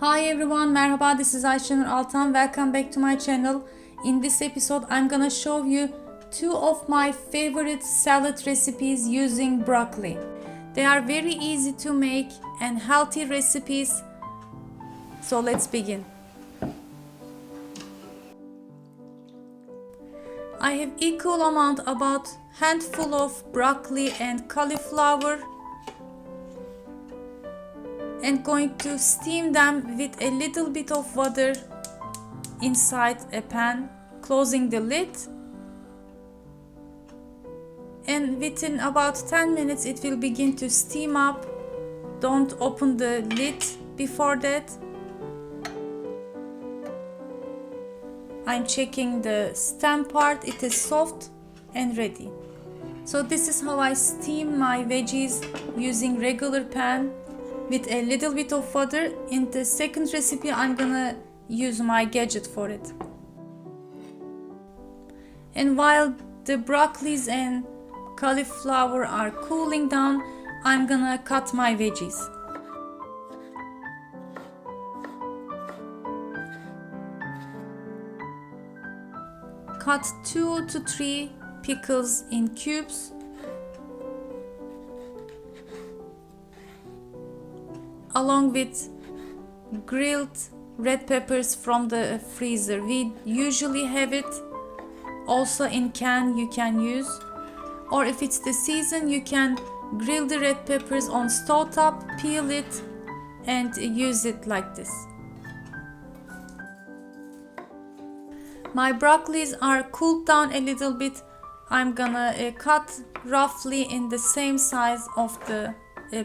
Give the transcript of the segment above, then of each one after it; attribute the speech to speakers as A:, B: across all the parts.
A: Hi everyone, merhaba, this is Ayşenur Altan. Welcome back to my channel. In this episode, I'm gonna show you two of my favorite salad recipes using broccoli. They are very easy to make and healthy recipes. So let's begin. I have equal amount, about handful of broccoli and cauliflower, and going to steam them with a little bit of water inside a pan, closing the lid, and within about 10 minutes it will begin to steam up. Don't open the lid before that. I'm checking the stem part, it is soft and ready. So this is how I steam my veggies using regular pan with a little bit of water. In the second recipe, I'm gonna use my gadget for it. And while the broccolis and cauliflower are cooling down, I'm gonna cut my veggies. Cut 2 to 3 pickles in cubes. Along with grilled red peppers from the freezer. We usually have it also in can, you can use. Or if it's the season, you can grill the red peppers on stove top, peel it and use it like this. My broccolis are cooled down a little bit. I'm gonna cut roughly in the same size of the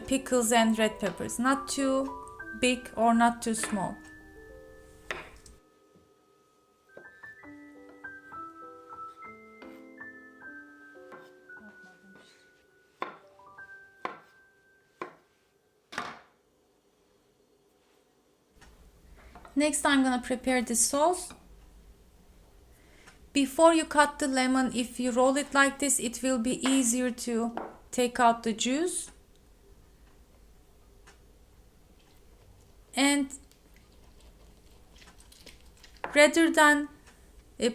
A: pickles and red peppers, not too big or not too small. Next, I'm gonna prepare the sauce. Before you cut the lemon, if you roll it like this, it will be easier to take out the juice. And rather than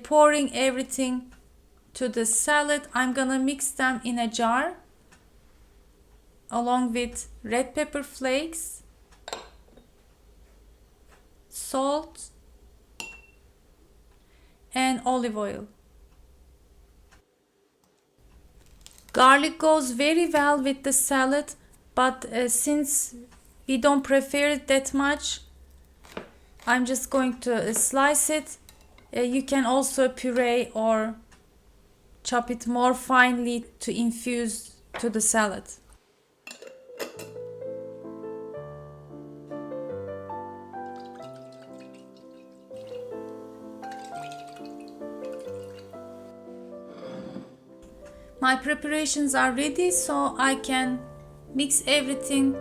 A: pouring everything to the salad, I'm gonna mix them in a jar along with red pepper flakes, salt, and olive oil. Garlic goes very well with the salad, but since we don't prefer it that much, I'm just going to slice it. You can also puree or chop it more finely to infuse to the salad. My preparations are ready, so I can mix everything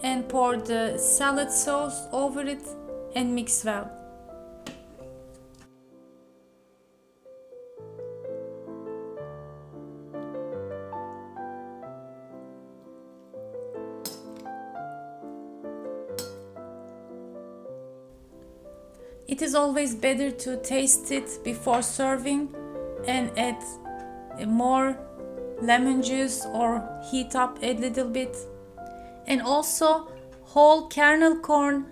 A: and pour the salad sauce over it and mix well. It is always better to taste it before serving and add more lemon juice or heat up a little bit. And also whole kernel corn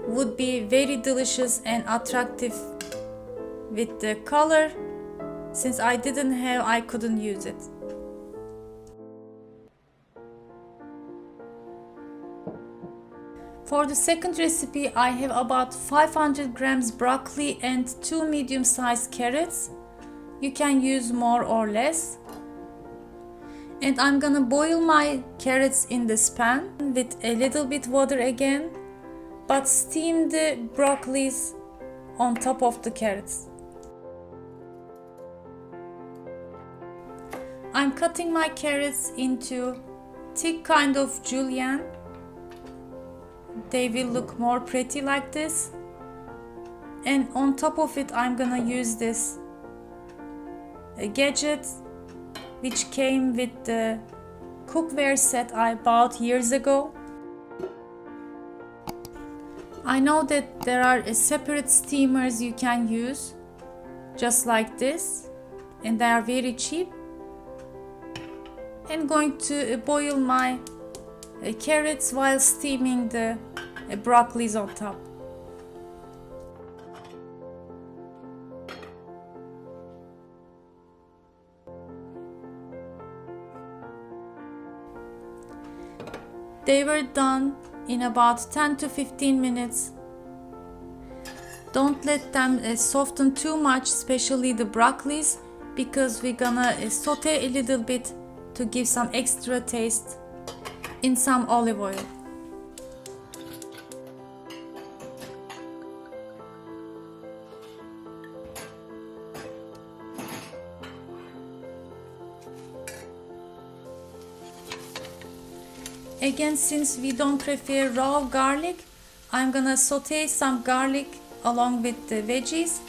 A: would be very delicious and attractive with the color. Since I didn't have, I couldn't use it. For the second recipe, I have about 500 grams broccoli and 2 medium-sized carrots. You can use more or less. And I'm gonna boil my carrots in this pan with a little bit water again, but steam the broccolis on top of the carrots. I'm cutting my carrots into thick kind of julienne. They will look more pretty like this. And on top of it, I'm gonna use this gadget which came with the cookware set I bought years ago. I know that there are separate steamers you can use, just like this, and they are very cheap. I'm going to boil my carrots while steaming the broccolis on top. They were done in about 10 to 15 minutes. Don't let them soften too much, especially the broccolis, because we're gonna saute a little bit to give some extra taste in some olive oil. Again, since we don't prefer raw garlic, I'm gonna saute some garlic along with the veggies.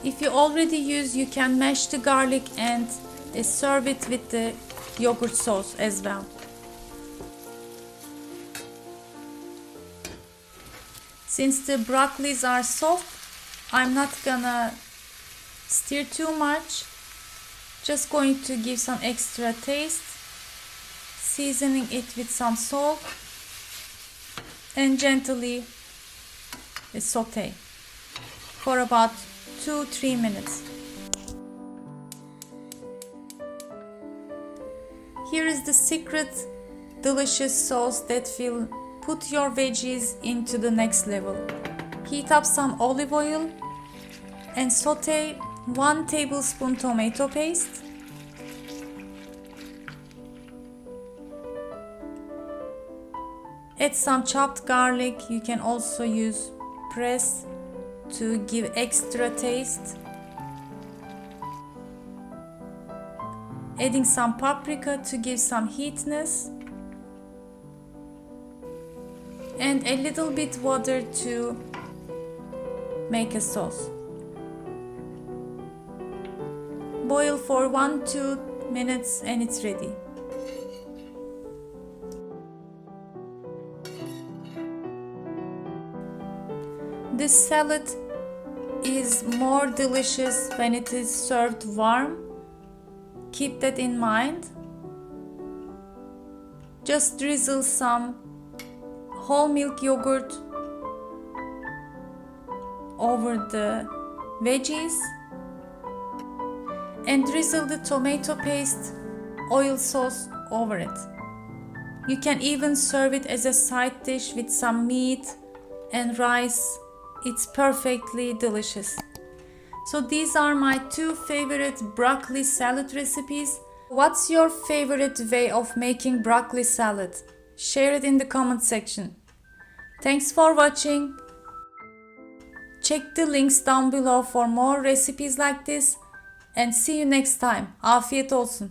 A: If you already use, you can mash the garlic and serve it with the yogurt sauce as well. Since the broccolis are soft, I'm not gonna stir too much. Just going to give some extra taste, seasoning it with some salt and gently saute for about 2-3 minutes. Here is the secret delicious sauce that will put your veggies into the next level. Heat up some olive oil and saute 1 tablespoon tomato paste. Add some chopped garlic. You can also use pressed to give extra taste. Adding some paprika to give some heatness. And a little bit water to make a sauce. Boil for 1-2 minutes and it's ready. This salad is more delicious when it is served warm. Keep that in mind. Just drizzle some whole milk yogurt over the veggies and drizzle the tomato paste oil sauce over it. You can even serve it as a side dish with some meat and rice. It's perfectly delicious. So these are my 2 favorite broccoli salad recipes. What's your favorite way of making broccoli salad? Share it in the comment section. Thanks for watching. Check the links down below for more recipes like this and see you next time. Afiyet olsun.